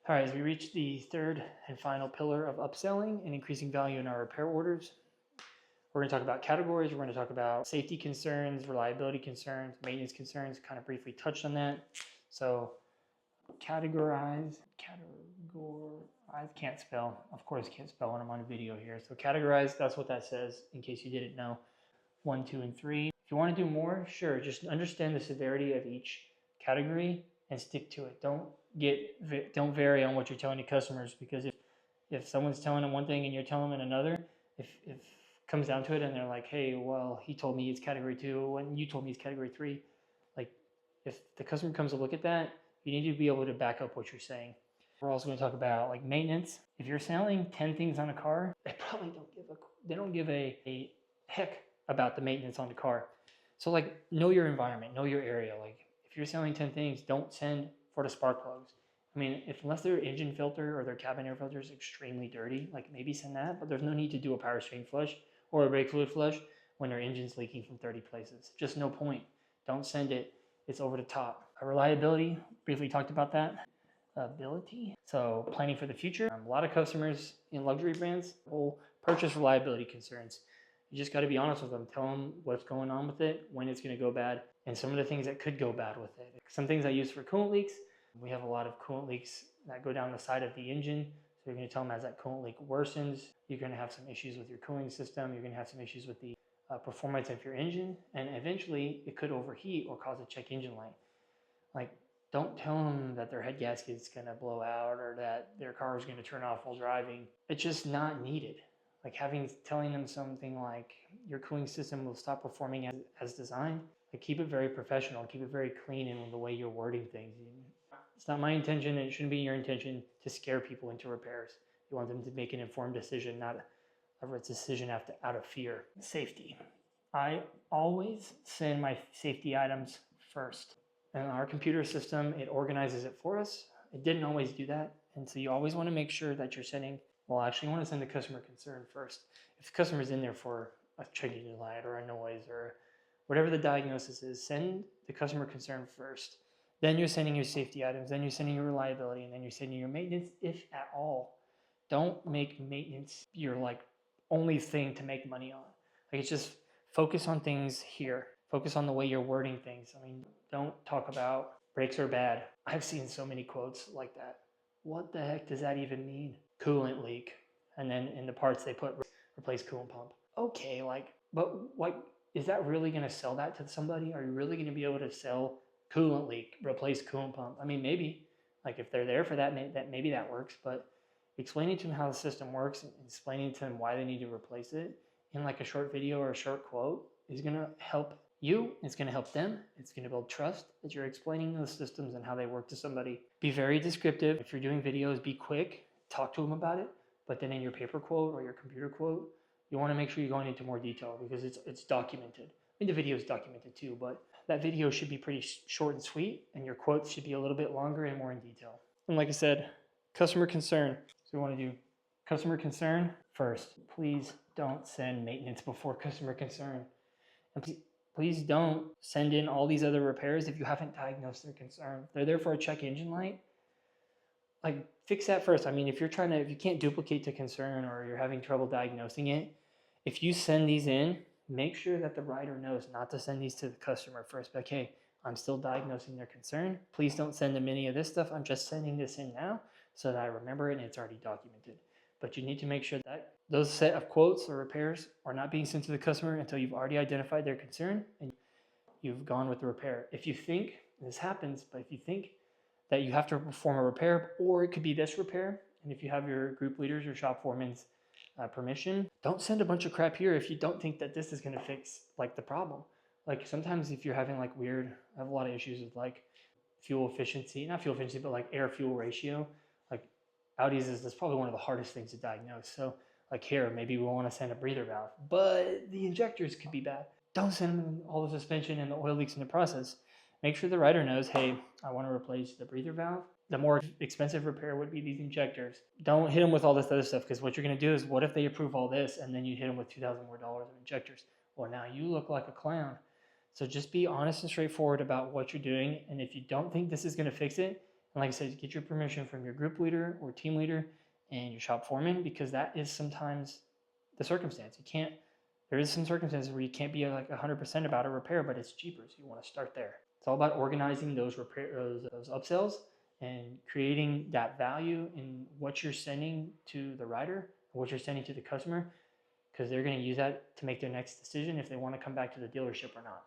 All right, as we reach the third and final pillar of upselling and increasing value in our repair orders, we're going to talk about categories. We're going to talk about safety concerns, reliability concerns, maintenance concerns, kind of briefly touched on that. So categorize, can't spell. Of course, can't spell when I'm on video here. So categorize, that's what that says in case you didn't know. 1, 2, and 3. If you want to do more, sure, just understand the severity of each category and stick to it. Don't vary on what you're telling your customers, because if someone's telling them one thing and you're telling them another, if it comes down to it and they're like, hey, well, he told me it's category 2 when you told me it's category 3, like if the customer comes to look at that, you need to be able to back up what you're saying. We're also going to talk about like maintenance. If you're selling 10 things on a car, they don't give a heck about the maintenance on the car. So like know your environment, know your area. Like if you're selling 10 things, don't send for the spark plugs. I mean, unless their engine filter or their cabin air filter is extremely dirty, like maybe send that, but there's no need to do a power steering flush or a brake fluid flush when their engine's leaking from 30 places. Just no point. Don't send it. It's over the top. Reliability, briefly talked about that. Ability, so planning for the future. A lot of customers in luxury brands will purchase reliability concerns. You just got to be honest with them. Tell them what's going on with it, when it's going to go bad, and some of the things that could go bad with it. Some things I use for coolant leaks. We have a lot of coolant leaks that go down the side of the engine. So you're going to tell them as that coolant leak worsens, you're going to have some issues with your cooling system. You're going to have some issues with the performance of your engine, and eventually it could overheat or cause a check engine light. Like, don't tell them that their head gasket's going to blow out or that their car is going to turn off while driving. It's just not needed. Like telling them something like your cooling system will stop performing as designed. Like keep it very professional, keep it very clean in the way you're wording things. It's not my intention, and it shouldn't be your intention to scare people into repairs. You want them to make an informed decision, not a decision out of fear. Safety. I always send my safety items first. In our computer system, it organizes it for us. It didn't always do that. And so you always want to make sure that you're sending, well, actually, you want to send the customer concern first. If the customer's in there for a check engine light or a noise or whatever the diagnosis is, send the customer concern first. Then you're sending your safety items, then you're sending your reliability, and then you're sending your maintenance, if at all. Don't make maintenance your like only thing to make money on. Like it's just focus on things here. Focus on the way you're wording things. I mean, don't talk about brakes are bad. I've seen so many quotes like that. What the heck does that even mean? Coolant leak. And then in the parts they put replace coolant pump. Okay, but like, is that really going to sell that to somebody? Are you really going to be able to sell coolant leak, replace coolant pump? I mean, maybe. Like if they're there for that, maybe that works. But explaining to them how the system works and explaining to them why they need to replace it in like a short video or a short quote is going to help you. It's going to help them. It's going to build trust that you're explaining those systems and how they work to somebody. Be very descriptive. If you're doing videos, be quick. Talk to them about it. But then in your paper quote or your computer quote, you want to make sure you're going into more detail because it's documented. I mean, the video is documented too, but that video should be pretty short and sweet, and your quotes should be a little bit longer and more in detail. And like I said, customer concern. So we want to do customer concern first. Please don't send maintenance before customer concern. And please don't send in all these other repairs if you haven't diagnosed their concern. They're there for a check engine light. Like fix that first. I mean, if you can't duplicate the concern or you're having trouble diagnosing it, if you send these in, make sure that the writer knows not to send these to the customer first. But hey, I'm still diagnosing their concern. Please don't send them any of this stuff. I'm just sending this in now so that I remember it and it's already documented. But you need to make sure that those set of quotes or repairs are not being sent to the customer until you've already identified their concern and you've gone with the repair. If you think, this happens, but if you think that you have to perform a repair, or it could be this repair, and if you have your group leaders or shop foreman's permission, don't send a bunch of crap here if you don't think that this is going to fix like the problem. Like sometimes if you're having like I have a lot of issues with like fuel efficiency, not fuel efficiency, but like air fuel ratio. Like Audi's that's probably one of the hardest things to diagnose. So like here, maybe we want to send a breather valve, but the injectors could be bad. Don't send them all the suspension and the oil leaks in the process. Make sure the writer knows, hey, I want to replace the breather valve. The more expensive repair would be these injectors. Don't hit them with all this other stuff, because what you're going to do is, what if they approve all this and then you hit them with $2,000 more of injectors? Well, now you look like a clown. So just be honest and straightforward about what you're doing. And if you don't think this is going to fix it, And like I said, get your permission from your group leader or team leader and your shop foreman, because that is sometimes the circumstance. There is some circumstances where you can't be like 100% about a repair, but it's cheaper, so you want to start there. It's all about organizing those those upsells and creating that value in what you're sending to the rider, what you're sending to the customer, because they're going to use that to make their next decision if they want to come back to the dealership or not.